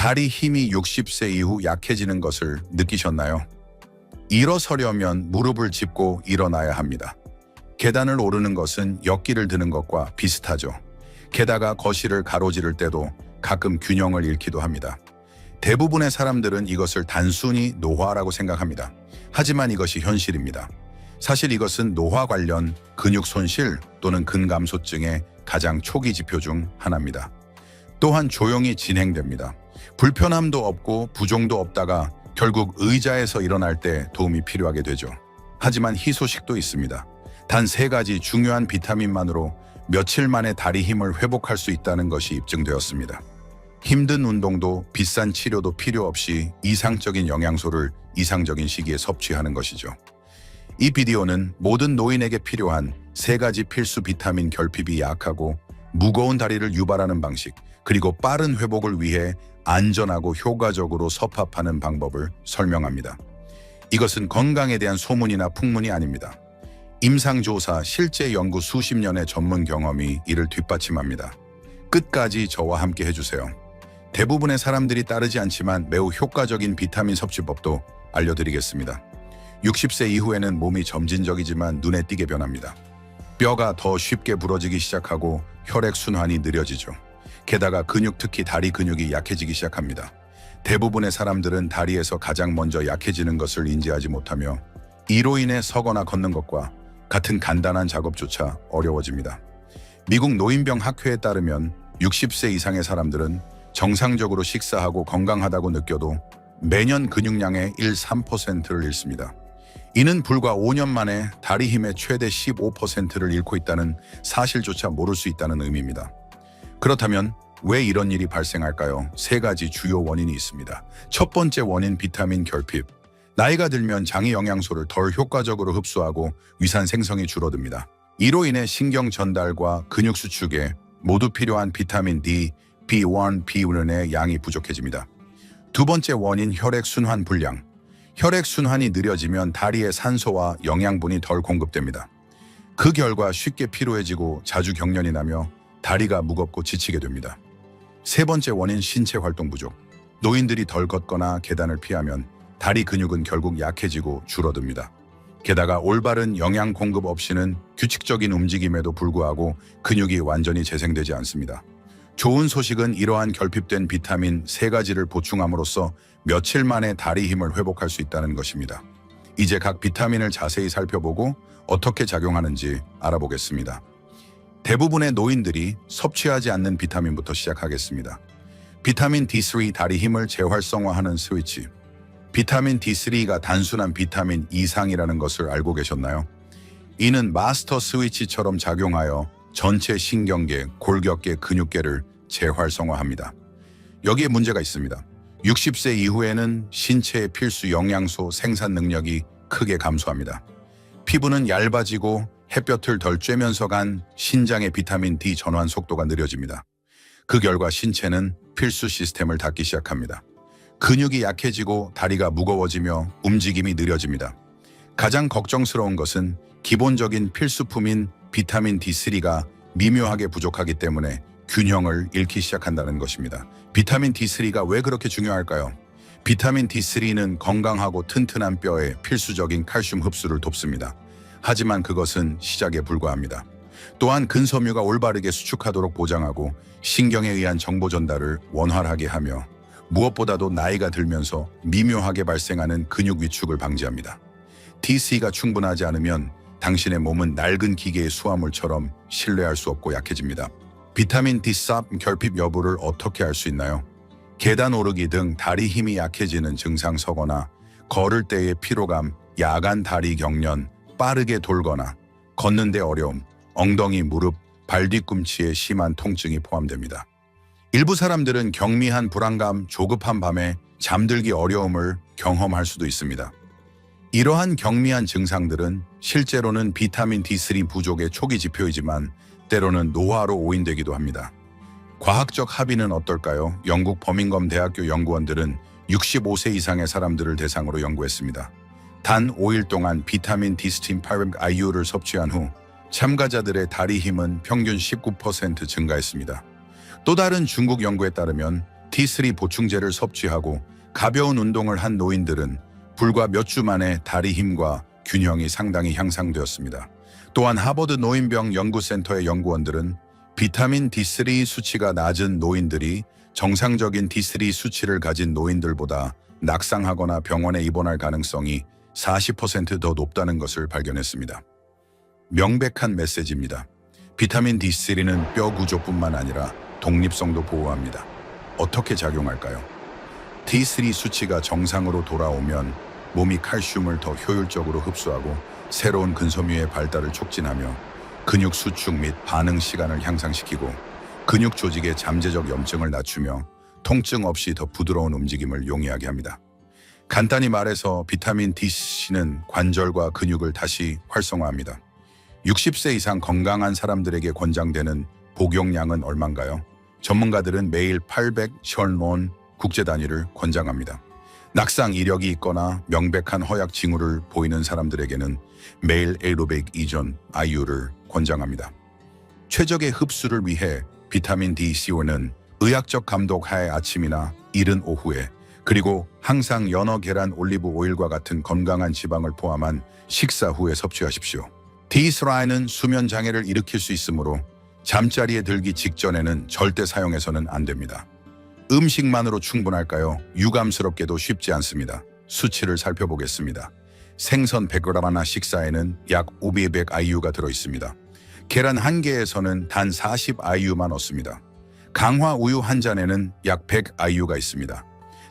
다리 힘이 60세 이후 약해지는 것을 느끼셨나요? 일어서려면 무릎을 짚고 일어나야 합니다. 계단을 오르는 것은 역기를 드는 것과 비슷하죠. 게다가 거실을 가로지를 때도 가끔 균형을 잃기도 합니다. 대부분의 사람들은 이것을 단순히 노화라고 생각합니다. 하지만 이것이 현실입니다. 사실 이것은 노화 관련 근육 손실 또는 근감소증의 가장 초기 지표 중 하나입니다. 또한 조용히 진행됩니다. 불편함도 없고 부종도 없다가 결국 의자에서 일어날 때 도움이 필요하게 되죠. 하지만 희소식도 있습니다. 단 3가지 중요한 비타민만으로 며칠 만에 다리 힘을 회복할 수 있다는 것이 입증되었습니다. 힘든 운동도 비싼 치료도 필요 없이 이상적인 영양소를 이상적인 시기에 섭취하는 것이죠. 이 비디오는 모든 노인에게 필요한 3가지 필수 비타민 결핍이 약하고 무거운 다리를 유발하는 방식, 그리고 빠른 회복을 위해 안전하고 효과적으로 섭합하는 방법을 설명합니다. 이것은 건강에 대한 소문이나 풍문이 아닙니다. 임상조사, 실제 연구 수십 년의 전문 경험이 이를 뒷받침합니다. 끝까지 저와 함께 해주세요. 대부분의 사람들이 따르지 않지만 매우 효과적인 비타민 섭취법도 알려드리겠습니다. 60세 이후에는 몸이 점진적이지만 눈에 띄게 변합니다. 뼈가 더 쉽게 부러지기 시작하고 혈액순환이 느려지죠. 게다가 근육, 특히 다리 근육이 약해지기 시작합니다. 대부분의 사람들은 다리에서 가장 먼저 약해지는 것을 인지하지 못하며 이로 인해 서거나 걷는 것과 같은 간단한 작업조차 어려워집니다. 미국 노인병학회에 따르면 60세 이상의 사람들은 정상적으로 식사하고 건강하다고 느껴도 매년 근육량의 1~3%를 잃습니다. 이는 불과 5년 만에 다리 힘의 최대 15%를 잃고 있다는 사실조차 모를 수 있다는 의미입니다. 그렇다면 왜 이런 일이 발생할까요? 3가지 주요 원인이 있습니다. 첫 번째 원인, 비타민 결핍. 나이가 들면 장이 영양소를 덜 효과적으로 흡수하고 위산 생성이 줄어듭니다. 이로 인해 신경 전달과 근육 수축에 모두 필요한 비타민 D, B1, B1의 양이 부족해집니다. 두 번째 원인, 혈액순환 불량. 혈액순환이 느려지면 다리에 산소와 영양분이 덜 공급됩니다. 그 결과 쉽게 피로해지고 자주 경련이 나며 다리가 무겁고 지치게 됩니다. 세 번째 원인, 신체 활동 부족. 노인들이 덜 걷거나 계단을 피하면 다리 근육은 결국 약해지고 줄어듭니다. 게다가 올바른 영양 공급 없이는 규칙적인 움직임에도 불구하고 근육이 완전히 재생되지 않습니다. 좋은 소식은 이러한 결핍된 비타민 3가지를 보충함으로써 며칠 만에 다리 힘을 회복할 수 있다는 것입니다. 이제 각 비타민을 자세히 살펴보고 어떻게 작용하는지 알아보겠습니다. 대부분의 노인들이 섭취하지 않는 비타민부터 시작하겠습니다. 비타민 D3, 다리 힘을 재활성화하는 스위치. 비타민 D3가 단순한 비타민 이상이라는 것을 알고 계셨나요? 이는 마스터 스위치처럼 작용하여 전체 신경계, 골격계, 근육계를 재활성화합니다. 여기에 문제가 있습니다. 60세 이후에는 신체의 필수 영양소 생산 능력이 크게 감소합니다. 피부는 얇아지고 햇볕을 덜 쬐면서 간 신장의 비타민 D 전환 속도가 느려집니다. 그 결과 신체는 필수 시스템을 닫기 시작합니다. 근육이 약해지고 다리가 무거워지며 움직임이 느려집니다. 가장 걱정스러운 것은 기본적인 필수품인 비타민 D3가 미묘하게 부족하기 때문에 균형을 잃기 시작한다는 것입니다. 비타민 D3가 왜 그렇게 중요할까요? 비타민 D3는 건강하고 튼튼한 뼈에 필수적인 칼슘 흡수를 돕습니다. 하지만 그것은 시작에 불과합니다. 또한 근섬유가 올바르게 수축하도록 보장하고 신경에 의한 정보 전달을 원활하게 하며 무엇보다도 나이가 들면서 미묘하게 발생하는 근육 위축을 방지합니다. D3가 충분하지 않으면 당신의 몸은 낡은 기계의 수화물처럼 신뢰할 수 없고 약해집니다. 비타민 D3 결핍 여부를 어떻게 알 수 있나요? 계단 오르기 등 다리 힘이 약해지는 증상, 서거나 걸을 때의 피로감, 야간 다리 경련, 빠르게 돌거나 걷는 데 어려움, 엉덩이, 무릎, 발 뒤꿈치에 심한 통증이 포함됩니다. 일부 사람들은 경미한 불안감, 조급한 밤에 잠들기 어려움을 경험할 수도 있습니다. 이러한 경미한 증상들은 실제로는 비타민 D3 부족의 초기 지표이지만 때로는 노화로 오인되기도 합니다. 과학적 합의는 어떨까요? 영국 버밍엄 대학교 연구원들은 65세 이상의 사람들을 대상으로 연구했습니다. 단 5일 동안 비타민 D3 800IU를 섭취한 후 참가자들의 다리 힘은 평균 19% 증가했습니다. 또 다른 중국 연구에 따르면 D3 보충제를 섭취하고 가벼운 운동을 한 노인들은 불과 몇 주 만에 다리 힘과 균형이 상당히 향상되었습니다. 또한 하버드 노인병 연구센터의 연구원들은 비타민 D3 수치가 낮은 노인들이 정상적인 D3 수치를 가진 노인들보다 낙상하거나 병원에 입원할 가능성이 40% 더 높다는 것을 발견했습니다. 명백한 메시지입니다. 비타민 D3는 뼈 구조뿐만 아니라 독립성도 보호합니다. 어떻게 작용할까요? D3 수치가 정상으로 돌아오면 몸이 칼슘을 더 효율적으로 흡수하고 새로운 근섬유의 발달을 촉진하며 근육 수축 및 반응 시간을 향상시키고 근육 조직의 잠재적 염증을 낮추며 통증 없이 더 부드러운 움직임을 용이하게 합니다. 간단히 말해서 비타민 D는 관절과 근육을 다시 활성화합니다. 60세 이상 건강한 사람들에게 권장되는 복용량은 얼마인가요? 전문가들은 매일 800셜론 국제 단위를 권장합니다. 낙상 이력이 있거나 명백한 허약 징후를 보이는 사람들에게는 매일 에이로빅 이전 IU를 권장합니다. 최적의 흡수를 위해 비타민 D-CO는 의학적 감독 하에 아침이나 이른 오후에 그리고 항상 연어, 계란, 올리브 오일과 같은 건강한 지방을 포함한 식사 후에 섭취하십시오. D3는 수면 장애를 일으킬 수 있으므로 잠자리에 들기 직전에는 절대 사용해서는 안 됩니다. 음식만으로 충분할까요? 유감스럽게도 쉽지 않습니다. 수치를 살펴보겠습니다. 생선 100g 하나 식사에는 약 500 IU가 들어있습니다. 계란 한 개에서는 단 40 IU만 얻습니다. 강화 우유 한 잔에는 약 100 IU가 있습니다.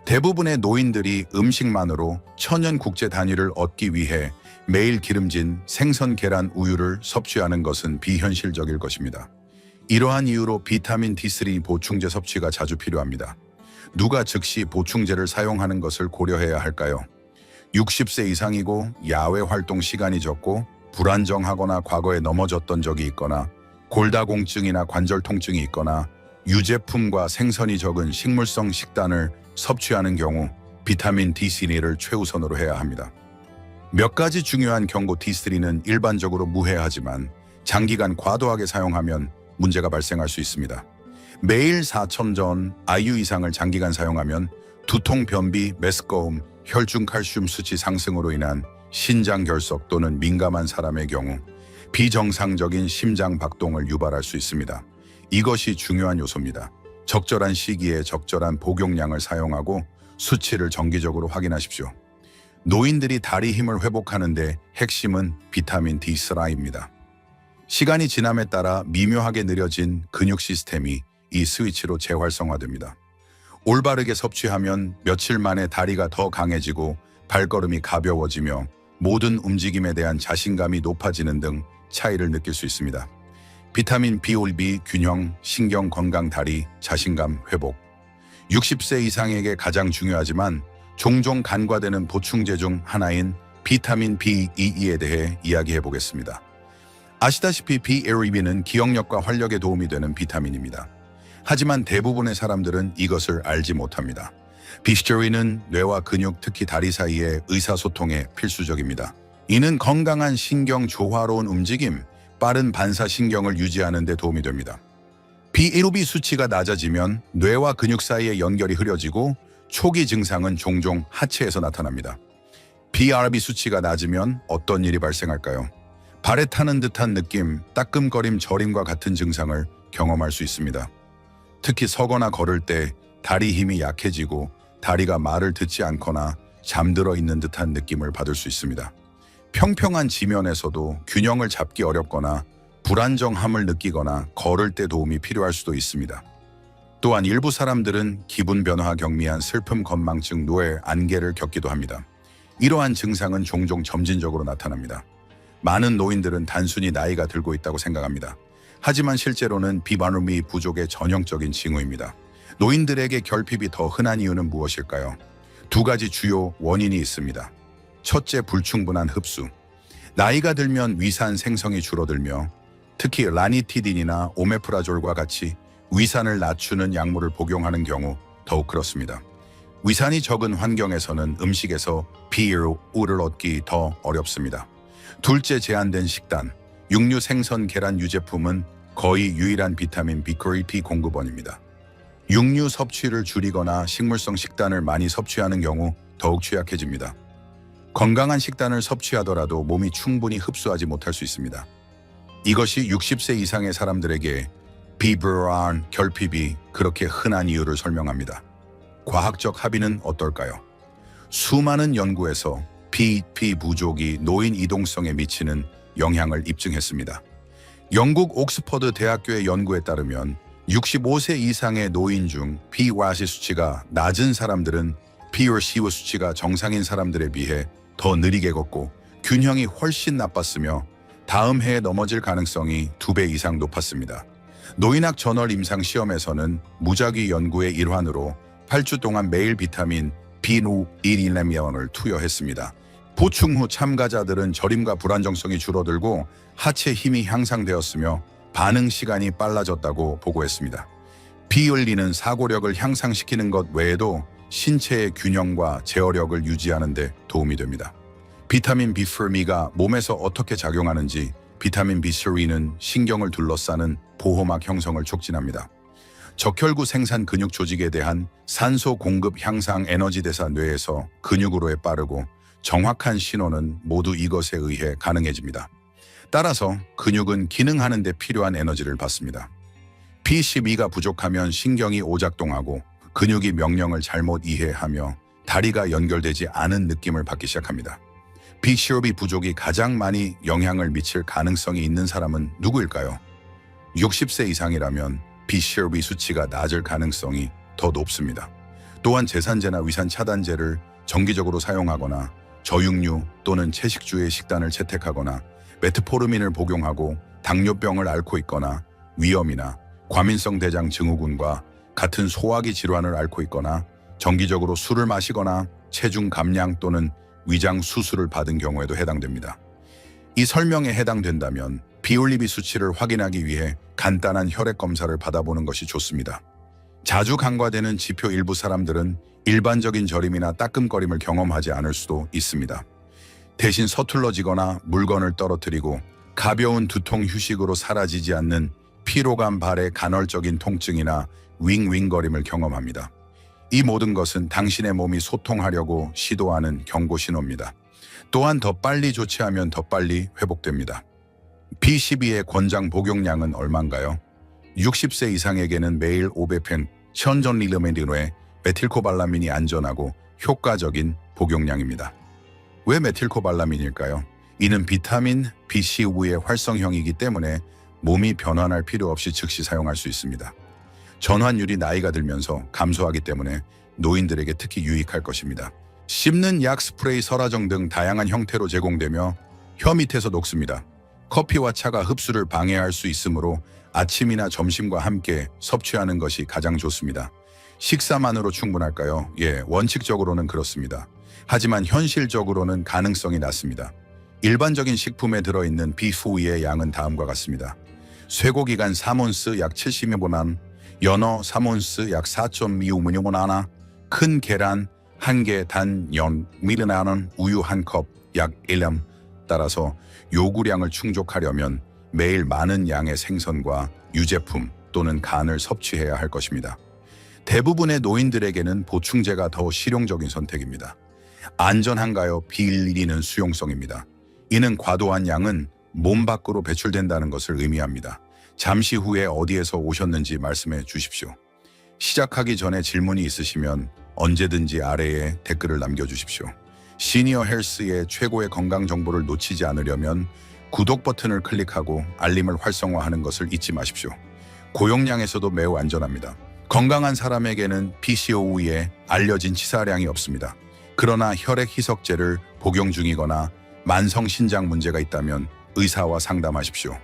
대부분의 노인들이 음식만으로 천연 국제 단위를 얻기 위해 매일 기름진 생선, 계란, 우유를 섭취하는 것은 비현실적일 것입니다. 이러한 이유로 비타민 D3 보충제 섭취가 자주 필요합니다. 누가 즉시 보충제를 사용하는 것을 고려해야 할까요? 60세 이상이고 야외 활동 시간이 적고 불안정하거나 과거에 넘어졌던 적이 있거나 골다공증이나 관절 통증이 있거나 유제품과 생선이 적은 식물성 식단을 섭취하는 경우 비타민 D3를 최우선으로 해야 합니다. 몇 가지 중요한 경고. D3는 일반적으로 무해하지만 장기간 과도하게 사용하면 문제가 발생할 수 있습니다. 매일 4,000전 IU 이상을 장기간 사용하면 두통, 변비, 메스꺼움, 혈중 칼슘 수치 상승으로 인한 신장 결석 또는 민감한 사람의 경우 비정상적인 심장 박동을 유발할 수 있습니다. 이것이 중요한 요소입니다. 적절한 시기에 적절한 복용량을 사용하고 수치를 정기적으로 확인하십시오. 노인들이 다리 힘을 회복하는 데 핵심은 비타민 D3입니다. 시간이 지남에 따라 미묘하게 느려진 근육 시스템이 이 스위치로 재활성화됩니다. 올바르게 섭취하면 며칠 만에 다리가 더 강해지고 발걸음이 가벼워지며 모든 움직임에 대한 자신감이 높아지는 등 차이를 느낄 수 있습니다. 비타민 B, 균형, 신경 건강, 다리, 자신감 회복. 60세 이상에게 가장 중요하지만 종종 간과되는 보충제 중 하나인 비타민 B2에 대해 이야기해 보겠습니다. 아시다시피 B-ARB는 기억력과 활력에 도움이 되는 비타민입니다. 하지만 대부분의 사람들은 이것을 알지 못합니다. B-스테로이드는 뇌와 근육, 특히 다리 사이의 의사소통에 필수적입니다. 이는 건강한 신경, 조화로운 움직임, 빠른 반사신경을 유지하는 데 도움이 됩니다. B-ARB 수치가 낮아지면 뇌와 근육 사이의 연결이 흐려지고 초기 증상은 종종 하체에서 나타납니다. B-ARB 수치가 낮으면 어떤 일이 발생할까요? 발에 타는 듯한 느낌, 따끔거림, 저림과 같은 증상을 경험할 수 있습니다. 특히 서거나 걸을 때 다리 힘이 약해지고 다리가 말을 듣지 않거나 잠들어 있는 듯한 느낌을 받을 수 있습니다. 평평한 지면에서도 균형을 잡기 어렵거나 불안정함을 느끼거나 걸을 때 도움이 필요할 수도 있습니다. 또한 일부 사람들은 기분 변화, 경미한 슬픔, 건망증, 노예, 안개를 겪기도 합니다. 이러한 증상은 종종 점진적으로 나타납니다. 많은 노인들은 단순히 나이가 들고 있다고 생각합니다. 하지만 실제로는 비타민 부족의 전형적인 징후입니다. 노인들에게 결핍이 더 흔한 이유는 무엇일까요? 두 가지 주요 원인이 있습니다. 첫째, 불충분한 흡수. 나이가 들면 위산 생성이 줄어들며 특히 라니티딘이나 오메프라졸과 같이 위산을 낮추는 약물을 복용하는 경우 더욱 그렇습니다. 위산이 적은 환경에서는 음식에서 B-U를 얻기 더 어렵습니다. 둘째, 제한된 식단. 육류, 생선, 계란, 유제품은 거의 유일한 비타민 B 공급원입니다. 육류 섭취를 줄이거나 식물성 식단을 많이 섭취하는 경우 더욱 취약해집니다. 건강한 식단을 섭취하더라도 몸이 충분히 흡수하지 못할 수 있습니다. 이것이 60세 이상의 사람들에게 비브라운 결핍이 그렇게 흔한 이유를 설명합니다. 과학적 합의는 어떨까요? 수많은 연구에서 BP 부족이 노인 이동성에 미치는 영향을 입증했습니다. 영국 옥스퍼드 대학교의 연구에 따르면 65세 이상의 노인 중 p-WASI 수치가 낮은 사람들은 p-or-CU 수치가 정상인 사람들에 비해 더 느리게 걷고 균형이 훨씬 나빴으며 다음 해에 넘어질 가능성이 2배 이상 높았습니다. 노인학 저널 임상 시험에서는 무작위 연구의 일환으로 8주 동안 매일 비타민 B111을 투여했습니다. 보충 후 참가자들은 저림과 불안정성이 줄어들고 하체 힘이 향상되었으며 반응 시간이 빨라졌다고 보고했습니다. 비을리는 사고력을 향상시키는 것 외에도 신체의 균형과 제어력을 유지하는 데 도움이 됩니다. 비타민 B3가 몸에서 어떻게 작용하는지 비타민 B3는 신경을 둘러싸는 보호막 형성을 촉진합니다. 적혈구 생산 근육 조직에 대한 산소 공급 향상 에너지 대사 뇌에서 근육으로의 빠르고 정확한 신호는 모두 이것에 의해 가능해집니다. 따라서 근육은 기능하는 데 필요한 에너지를 받습니다. P12가 부족하면 신경이 오작동하고 근육이 명령을 잘못 이해하며 다리가 연결되지 않은 느낌을 받기 시작합니다. B12 부족이 가장 많이 영향을 미칠 가능성이 있는 사람은 누구일까요? 60세 이상이라면 B12 수치가 낮을 가능성이 더 높습니다. 또한 제산제나 위산 차단제를 정기적으로 사용하거나 저육류 또는 채식주의 식단을 채택하거나 메트포르민을 복용하고 당뇨병을 앓고 있거나 위염이나 과민성 대장 증후군과 같은 소화기 질환을 앓고 있거나 정기적으로 술을 마시거나 체중 감량 또는 위장 수술을 받은 경우에도 해당됩니다. 이 설명에 해당된다면 비올리비 수치를 확인하기 위해 간단한 혈액 검사를 받아보는 것이 좋습니다. 자주 간과되는 지표 일부 사람들은 일반적인 저림이나 따끔거림을 경험하지 않을 수도 있습니다. 대신 서툴러지거나 물건을 떨어뜨리고 가벼운 두통 휴식으로 사라지지 않는 피로감 발의 간헐적인 통증이나 윙윙거림을 경험합니다. 이 모든 것은 당신의 몸이 소통하려고 시도하는 경고 신호입니다. 또한 더 빨리 조치하면 더 빨리 회복됩니다. B12의 권장 복용량은 얼마인가요? 60세 이상에게는 매일 500펜 1000mg 메틸코발라민이 안전하고 효과적인 복용량입니다. 왜 메틸코발라민일까요? 이는 비타민 B12의 활성형이기 때문에 몸이 변환할 필요 없이 즉시 사용할 수 있습니다. 전환율이 나이가 들면서 감소하기 때문에 노인들에게 특히 유익할 것입니다. 씹는 약, 스프레이, 설화정 등 다양한 형태로 제공되며 혀 밑에서 녹습니다. 커피와 차가 흡수를 방해할 수 있으므로 아침이나 점심과 함께 섭취하는 것이 가장 좋습니다. 식사만으로 충분할까요? 예, 원칙적으로는 그렇습니다. 하지만 현실적으로는 가능성이 낮습니다. 일반적인 식품에 들어있는 B4의 양은 다음과 같습니다. 쇠고기간 3온스 약 70mg, 연어 3온스 약 4.25mg, 큰 계란 1개, 단 0mg, 우유 1컵 약 1람. 따라서 요구량을 충족하려면 매일 많은 양의 생선과 유제품 또는 간을 섭취해야 할 것입니다. 대부분의 노인들에게는 보충제가 더 실용적인 선택입니다. 안전한가요? 비일리는 수용성입니다. 이는 과도한 양은 몸 밖으로 배출된다는 것을 의미합니다. 잠시 후에 어디에서 오셨는지 말씀해 주십시오. 시작하기 전에 질문이 있으시면 언제든지 아래에 댓글을 남겨주십시오. 시니어 헬스의 최고의 건강 정보를 놓치지 않으려면 구독 버튼을 클릭하고 알림을 활성화하는 것을 잊지 마십시오. 고용량에서도 매우 안전합니다. 건강한 사람에게는 PCOS에 알려진 치사량이 없습니다. 그러나 혈액 희석제를 복용 중이거나 만성 신장 문제가 있다면 의사와 상담하십시오.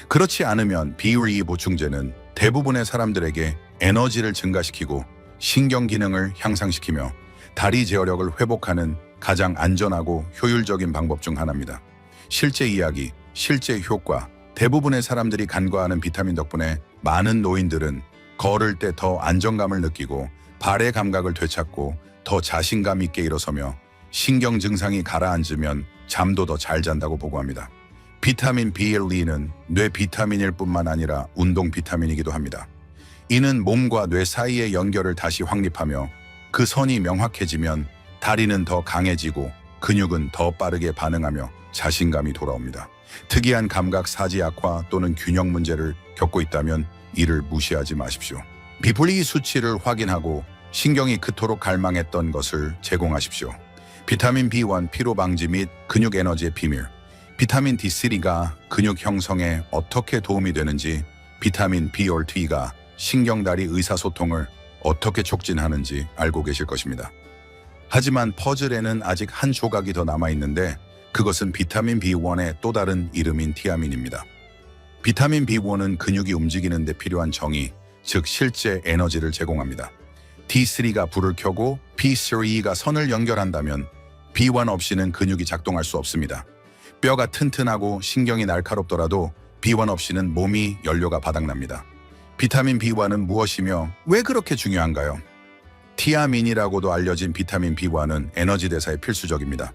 그렇지 않으면 비율이 보충제는 대부분의 사람들에게 에너지를 증가시키고 신경 기능을 향상시키며 다리 제어력을 회복하는 가장 안전하고 효율적인 방법 중 하나입니다. 실제 이야기, 실제 효과, 대부분의 사람들이 간과하는 비타민 덕분에 많은 노인들은 걸을 때 더 안정감을 느끼고 발의 감각을 되찾고 더 자신감 있게 일어서며 신경 증상이 가라앉으면 잠도 더 잘 잔다고 보고합니다. 비타민 B12는 뇌 비타민일 뿐만 아니라 운동 비타민이기도 합니다. 이는 몸과 뇌 사이의 연결을 다시 확립하며 그 선이 명확해지면 다리는 더 강해지고 근육은 더 빠르게 반응하며 자신감이 돌아옵니다. 특이한 감각 사지 약화 또는 균형 문제를 겪고 있다면 이를 무시하지 마십시오. 비폴리 수치를 확인하고 신경이 그토록 갈망했던 것을 제공하십시오. 비타민 B1 피로 방지 및 근육 에너지의 비밀. 비타민 D3가 근육 형성에 어떻게 도움이 되는지, 비타민 B12가 신경다리 의사소통을 어떻게 촉진하는지 알고 계실 것입니다. 하지만 퍼즐에는 아직 한 조각이 더 남아있는데 그것은 비타민 B1의 또 다른 이름인 티아민입니다. 비타민 B1은 근육이 움직이는 데 필요한 정의, 즉 실제 에너지를 제공합니다. D3가 불을 켜고 P3가 선을 연결한다면 B1 없이는 근육이 작동할 수 없습니다. 뼈가 튼튼하고 신경이 날카롭더라도 B1 없이는 몸이 연료가 바닥납니다. 비타민 B1은 무엇이며 왜 그렇게 중요한가요? 티아민이라고도 알려진 비타민 B1은 에너지 대사에 필수적입니다.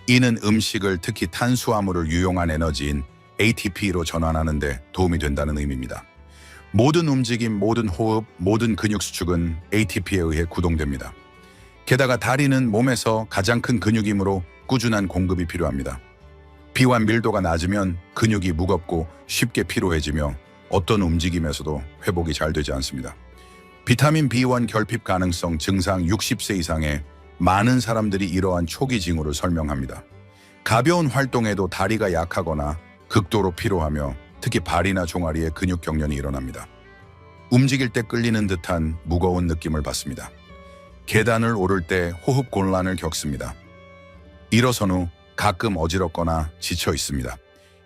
이는 음식을 특히 탄수화물을 유용한 에너지인 ATP로 전환하는 데 도움이 된다는 의미입니다. 모든 움직임, 모든 호흡, 모든 근육 수축은 ATP에 의해 구동됩니다. 게다가 다리는 몸에서 가장 큰 근육이므로 꾸준한 공급이 필요합니다. B1 밀도가 낮으면 근육이 무겁고 쉽게 피로해지며 어떤 움직임에서도 회복이 잘 되지 않습니다. 비타민 B1 결핍 가능성 증상 60세 이상의 많은 사람들이 이러한 초기 징후를 설명합니다. 가벼운 활동에도 다리가 약하거나 극도로 피로하며 특히 발이나 종아리에 근육 경련이 일어납니다. 움직일 때 끌리는 듯한 무거운 느낌을 받습니다. 계단을 오를 때 호흡 곤란을 겪습니다. 일어선 후 가끔 어지럽거나 지쳐 있습니다.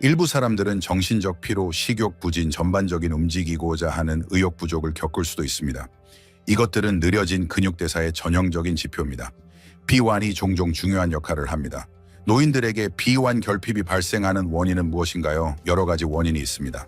일부 사람들은 정신적 피로, 식욕 부진, 전반적인 움직이고자 하는 의욕 부족을 겪을 수도 있습니다. 이것들은 느려진 근육 대사의 전형적인 지표입니다. B1이 종종 중요한 역할을 합니다. 노인들에게 B1 결핍이 발생하는 원인은 무엇인가요? 여러 가지 원인이 있습니다.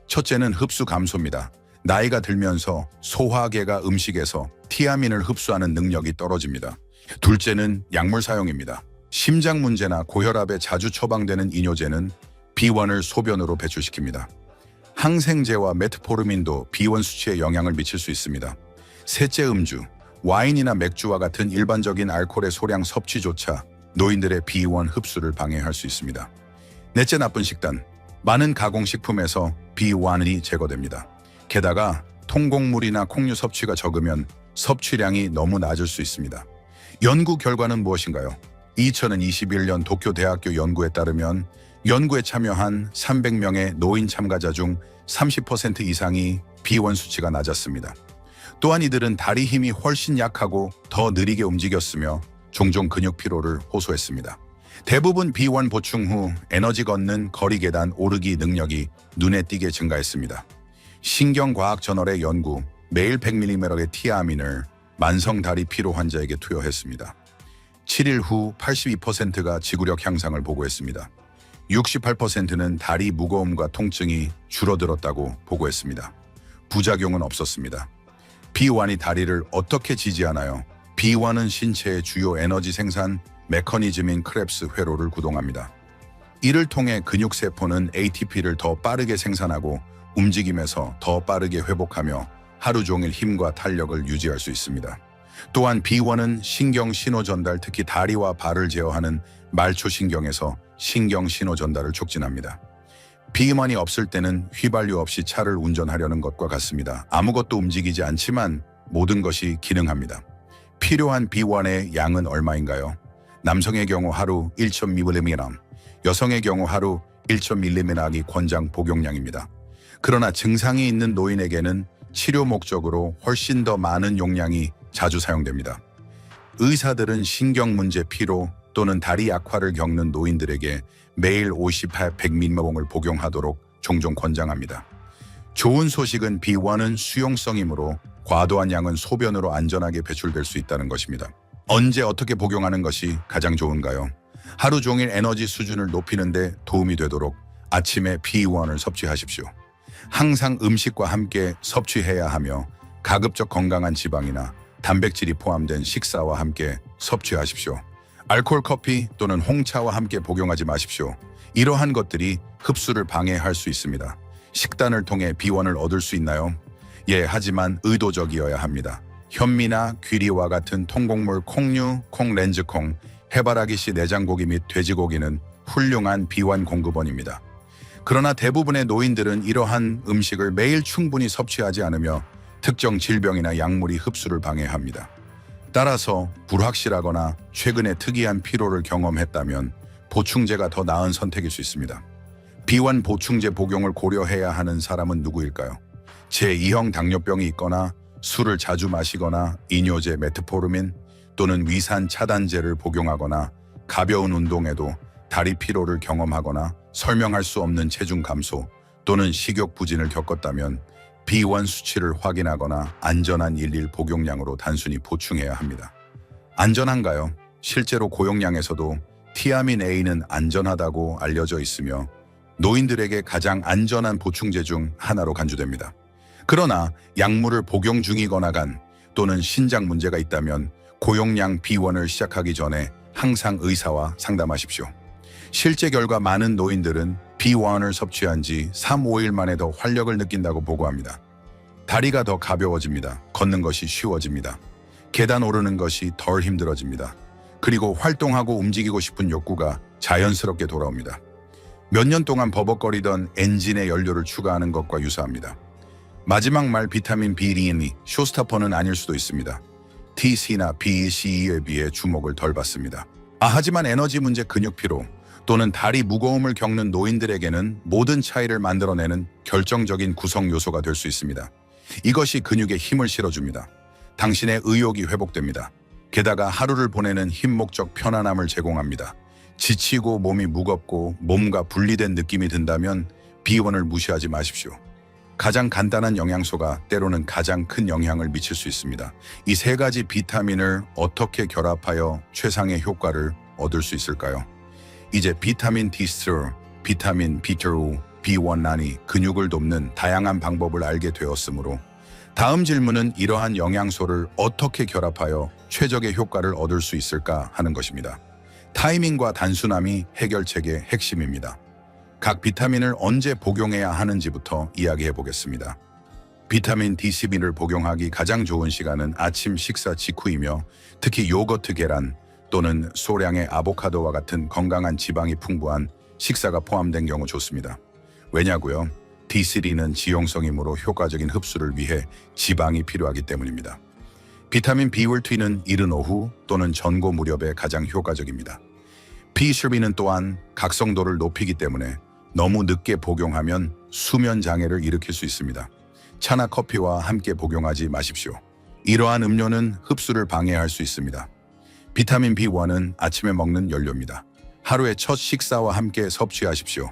첫째는 흡수 감소입니다. 나이가 들면서 소화계가 음식에서 티아민을 흡수하는 능력이 떨어집니다. 둘째는 약물 사용입니다. 심장 문제나 고혈압에 자주 처방되는 이뇨제는 B1을 소변으로 배출시킵니다. 항생제와 메트포르민도 B1 수치에 영향을 미칠 수 있습니다. 셋째, 음주, 와인이나 맥주와 같은 일반적인 알코올의 소량 섭취조차 노인들의 B1 흡수를 방해할 수 있습니다. 넷째, 나쁜 식단, 많은 가공식품에서 B1이 제거됩니다. 게다가 통곡물이나 콩류 섭취가 적으면 섭취량이 너무 낮을 수 있습니다. 연구 결과는 무엇인가요? 2021년 도쿄대학교 연구에 따르면 연구에 참여한 300명의 노인 참가자 중 30% 이상이 B1 수치가 낮았습니다. 또한 이들은 다리 힘이 훨씬 약하고 더 느리게 움직였으며 종종 근육 피로를 호소했습니다. 대부분 B1 보충 후 에너지 걷는 거리 계단 오르기 능력이 눈에 띄게 증가했습니다. 신경과학 저널의 연구, 매일 100mg의 티아민을 만성 다리 피로 환자에게 투여했습니다. 7일 후 82%가 지구력 향상을 보고했습니다. 68%는 다리 무거움과 통증이 줄어들었다고 보고했습니다. 부작용은 없었습니다. B1이 다리를 어떻게 지지하나요? B1은 신체의 주요 에너지 생산 메커니즘인 크렙스 회로를 구동합니다. 이를 통해 근육세포는 ATP를 더 빠르게 생산하고 움직임에서 더 빠르게 회복하며 하루 종일 힘과 탄력을 유지할 수 있습니다. 또한 B1은 신경 신호 전달, 특히 다리와 발을 제어하는 말초신경에서 신경 신호 전달을 촉진합니다. B1이 없을 때는 휘발유 없이 차를 운전하려는 것과 같습니다. 아무것도 움직이지 않지만 모든 것이 기능합니다. 필요한 B1의 양은 얼마인가요? 남성의 경우 하루 1.2mg, 여성의 경우 하루 1.1mg이 권장 복용량입니다. 그러나 증상이 있는 노인에게는 치료 목적으로 훨씬 더 많은 용량이 자주 사용됩니다. 의사들은 신경 문제, 피로 또는 다리 약화를 겪는 노인들에게 매일 50-100mg을 복용하도록 종종 권장합니다. 좋은 소식은 B1은 수용성이므로 과도한 양은 소변으로 안전하게 배출될 수 있다는 것입니다. 언제 어떻게 복용하는 것이 가장 좋은가요? 하루 종일 에너지 수준을 높이는 데 도움이 되도록 아침에 B1을 섭취하십시오. 항상 음식과 함께 섭취해야 하며 가급적 건강한 지방이나 단백질이 포함된 식사와 함께 섭취하십시오. 알코올 커피 또는 홍차와 함께 복용하지 마십시오. 이러한 것들이 흡수를 방해할 수 있습니다. 식단을 통해 B1을 얻을 수 있나요? 하지만 의도적이어야 합니다. 현미나 귀리와 같은 통곡물 콩류, 콩렌즈콩, 해바라기씨 내장고기 및 돼지고기는 훌륭한 비완 공급원입니다. 그러나 대부분의 노인들은 이러한 음식을 매일 충분히 섭취하지 않으며 특정 질병이나 약물이 흡수를 방해합니다. 따라서 불확실하거나 최근에 특이한 피로를 경험했다면 보충제가 더 나은 선택일 수 있습니다. 비완 보충제 복용을 고려해야 하는 사람은 누구일까요? 제2형 당뇨병이 있거나 술을 자주 마시거나 이뇨제 메트포르민 또는 위산 차단제를 복용하거나 가벼운 운동에도 다리 피로를 경험하거나 설명할 수 없는 체중 감소 또는 식욕 부진을 겪었다면 B1 수치를 확인하거나 안전한 일일 복용량으로 단순히 보충해야 합니다. 안전한가요? 실제로 고용량에서도 티아민 A는 안전하다고 알려져 있으며 노인들에게 가장 안전한 보충제 중 하나로 간주됩니다. 그러나 약물을 복용 중이거나 또는 신장 문제가 있다면 고용량 B1을 시작하기 전에 항상 의사와 상담하십시오. 실제 결과 많은 노인들은 B1을 섭취한 지 3, 5일 만에 더 활력을 느낀다고 보고합니다. 다리가 더 가벼워집니다. 걷는 것이 쉬워집니다. 계단 오르는 것이 덜 힘들어집니다. 그리고 활동하고 움직이고 싶은 욕구가 자연스럽게 돌아옵니다. 몇 년 동안 버벅거리던 엔진의 연료를 추가하는 것과 유사합니다. 마지막 말 비타민 B2이 쇼스타퍼는 아닐 수도 있습니다. T, C나 B, C에 비해 주목을 덜 받습니다. 하지만 에너지 문제, 근육 피로 또는 다리 무거움을 겪는 노인들에게는 모든 차이를 만들어내는 결정적인 구성 요소가 될 수 있습니다. 이것이 근육에 힘을 실어줍니다. 당신의 의욕이 회복됩니다. 게다가 하루를 보내는 힘목적 편안함을 제공합니다. 지치고 몸이 무겁고 몸과 분리된 느낌이 든다면 B1을 무시하지 마십시오. 가장 간단한 영양소가 때로는 가장 큰 영향을 미칠 수 있습니다. 이 세 가지 비타민을 어떻게 결합하여 최상의 효과를 얻을 수 있을까요? 이제 비타민 D3, 비타민 B2, B1난이 근육을 돕는 다양한 방법을 알게 되었으므로 다음 질문은 이러한 영양소를 어떻게 결합하여 최적의 효과를 얻을 수 있을까 하는 것입니다. 타이밍과 단순함이 해결책의 핵심입니다. 각 비타민을 언제 복용해야 하는지부터 이야기해 보겠습니다. 비타민 D12를 복용하기 가장 좋은 시간은 아침 식사 직후이며 특히 요거트 계란 또는 소량의 아보카도와 같은 건강한 지방이 풍부한 식사가 포함된 경우 좋습니다. 왜냐고요? D3는 지용성이므로 효과적인 흡수를 위해 지방이 필요하기 때문입니다. 비타민 B12는 이른 오후 또는 전고 무렵에 가장 효과적입니다. B12는 또한 각성도를 높이기 때문에 너무 늦게 복용하면 수면 장애를 일으킬 수 있습니다. 차나 커피와 함께 복용하지 마십시오. 이러한 음료는 흡수를 방해할 수 있습니다. 비타민 B1은 아침에 먹는 연료입니다. 하루의 첫 식사와 함께 섭취하십시오.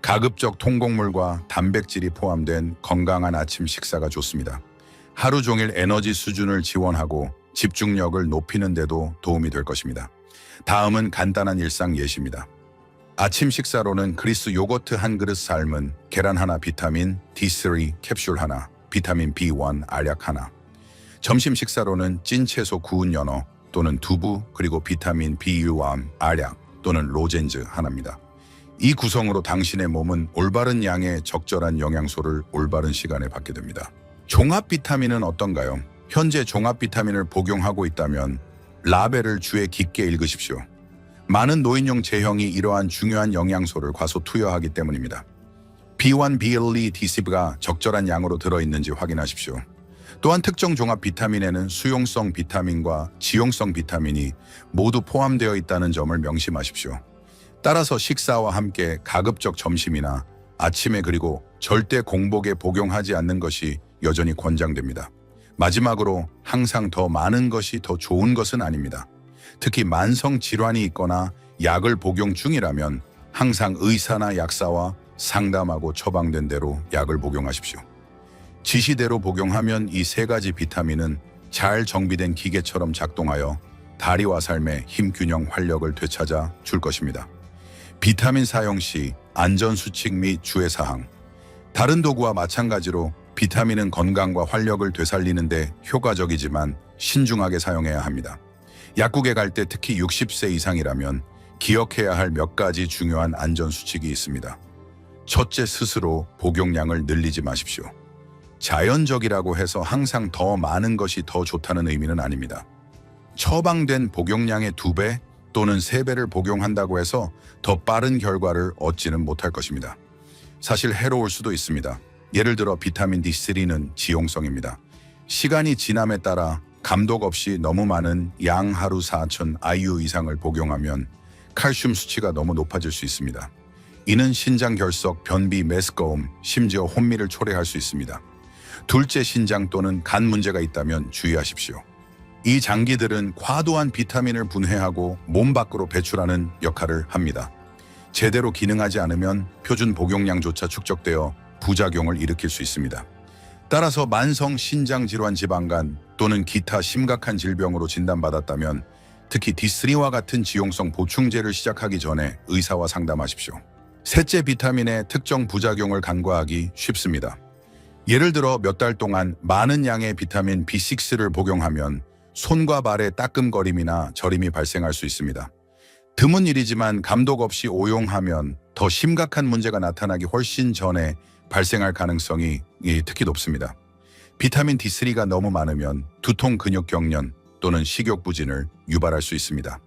가급적 통곡물과 단백질이 포함된 건강한 아침 식사가 좋습니다. 하루 종일 에너지 수준을 지원하고 집중력을 높이는 데도 도움이 될 것입니다. 다음은 간단한 일상 예시입니다. 아침 식사로는 그리스 요거트 한 그릇 삶은 계란 하나, 비타민 D3 캡슐 하나, 비타민 B1 알약 하나. 점심 식사로는 찐 채소 구운 연어 또는 두부 그리고 비타민 B1 알약 또는 로젠즈 하나입니다. 이 구성으로 당신의 몸은 올바른 양의 적절한 영양소를 올바른 시간에 받게 됩니다. 종합 비타민은 어떤가요? 현재 종합 비타민을 복용하고 있다면 라벨을 주의 깊게 읽으십시오. 많은 노인용 제형이 이러한 중요한 영양소를 과소 투여하기 때문입니다. B1, B12, D10가 적절한 양으로 들어있는지 확인하십시오. 또한 특정 종합 비타민에는 수용성 비타민과 지용성 비타민이 모두 포함되어 있다는 점을 명심하십시오. 따라서 식사와 함께 가급적 점심이나 아침에 그리고 절대 공복에 복용하지 않는 것이 여전히 권장됩니다. 마지막으로 항상 더 많은 것이 더 좋은 것은 아닙니다. 특히 만성 질환이 있거나 약을 복용 중이라면 항상 의사나 약사와 상담하고 처방된 대로 약을 복용하십시오. 지시대로 복용하면 이 세 가지 비타민은 잘 정비된 기계처럼 작동하여 다리와 삶의 힘 균형 활력을 되찾아 줄 것입니다. 비타민 사용 시 안전수칙 및 주의사항. 다른 도구와 마찬가지로 비타민은 건강과 활력을 되살리는 데 효과적이지만 신중하게 사용해야 합니다. 약국에 갈 때 특히 60세 이상이라면 기억해야 할 몇 가지 중요한 안전수칙이 있습니다. 첫째, 스스로 복용량을 늘리지 마십시오. 자연적이라고 해서 항상 더 많은 것이 더 좋다는 의미는 아닙니다. 처방된 복용량의 2배 또는 3배를 복용한다고 해서 더 빠른 결과를 얻지는 못할 것입니다. 사실 해로울 수도 있습니다. 예를 들어 비타민 D3는 지용성입니다. 시간이 지남에 따라 감독 없이 너무 많은 양 하루 4,000 IU 이상을 복용하면 칼슘 수치가 너무 높아질 수 있습니다. 이는 신장 결석, 변비, 메스꺼움, 심지어 혼미를 초래할 수 있습니다. 둘째, 신장 또는 간 문제가 있다면 주의하십시오. 이 장기들은 과도한 비타민을 분해하고 몸 밖으로 배출하는 역할을 합니다. 제대로 기능하지 않으면 표준 복용량조차 축적되어 부작용을 일으킬 수 있습니다. 따라서 만성 신장 질환, 지방간 또는 기타 심각한 질병으로 진단받았다면 특히 D3와 같은 지용성 보충제를 시작하기 전에 의사와 상담하십시오. 셋째, 비타민의 특정 부작용을 간과하기 쉽습니다. 예를 들어 몇 달 동안 많은 양의 비타민 B6를 복용하면 손과 발에 따끔거림이나 저림이 발생할 수 있습니다. 드문 일이지만 감독 없이 오용하면 더 심각한 문제가 나타나기 훨씬 전에 발생할 가능성이 특히 높습니다. 비타민 D3가 너무 많으면 두통, 근육 경련 또는 식욕 부진을 유발할 수 있습니다.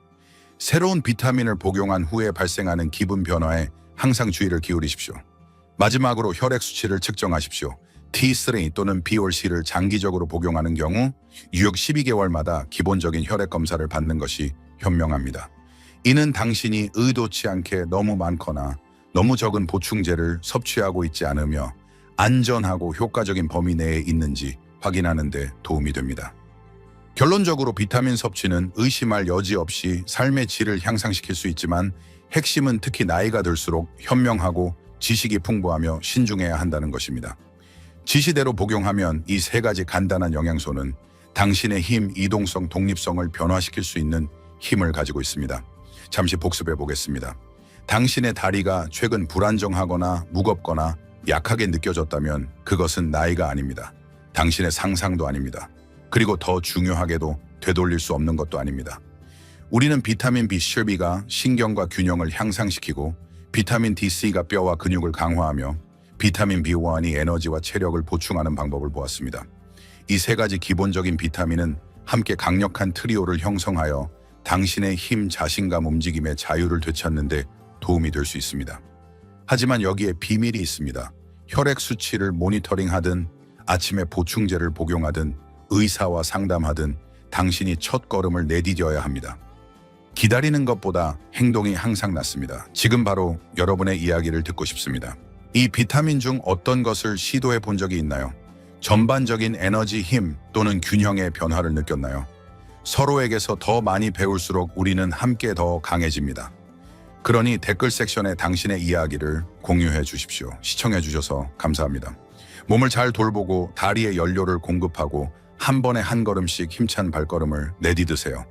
새로운 비타민을 복용한 후에 발생하는 기분 변화에 항상 주의를 기울이십시오. 마지막으로 혈액 수치를 측정하십시오. T3 또는 BOC를 장기적으로 복용하는 경우 유효 12개월마다 기본적인 혈액 검사를 받는 것이 현명합니다. 이는 당신이 의도치 않게 너무 많거나 너무 적은 보충제를 섭취하고 있지 않으며 안전하고 효과적인 범위 내에 있는지 확인하는 데 도움이 됩니다. 결론적으로 비타민 섭취는 의심할 여지 없이 삶의 질을 향상시킬 수 있지만 핵심은 특히 나이가 들수록 현명하고 지식이 풍부하며 신중해야 한다는 것입니다. 지시대로 복용하면 이 3가지 간단한 영양소는 당신의 힘, 이동성, 독립성을 변화시킬 수 있는 힘을 가지고 있습니다. 잠시 복습해 보겠습니다. 당신의 다리가 최근 불안정하거나 무겁거나 약하게 느껴졌다면 그것은 나이가 아닙니다. 당신의 상상도 아닙니다. 그리고 더 중요하게도 되돌릴 수 없는 것도 아닙니다. 우리는 비타민 B12가 신경과 균형을 향상시키고 비타민 D3가 뼈와 근육을 강화하며 비타민 B1이 에너지와 체력을 보충하는 방법을 보았습니다. 이 3가지 기본적인 비타민은 함께 강력한 트리오를 형성하여 당신의 힘, 자신감, 움직임의 자유를 되찾는 데 도움이 될 수 있습니다. 하지만 여기에 비밀이 있습니다. 혈액 수치를 모니터링하든 아침에 보충제를 복용하든 의사와 상담하든 당신이 첫 걸음을 내디뎌야 합니다. 기다리는 것보다 행동이 항상 낫습니다. 지금 바로 여러분의 이야기를 듣고 싶습니다. 이 비타민 중 어떤 것을 시도해 본 적이 있나요? 전반적인 에너지, 힘 또는 균형의 변화를 느꼈나요? 서로에게서 더 많이 배울수록 우리는 함께 더 강해집니다. 그러니 댓글 섹션에 당신의 이야기를 공유해 주십시오. 시청해 주셔서 감사합니다. 몸을 잘 돌보고 다리에 연료를 공급하고 한 번에 한 걸음씩 힘찬 발걸음을 내디드세요.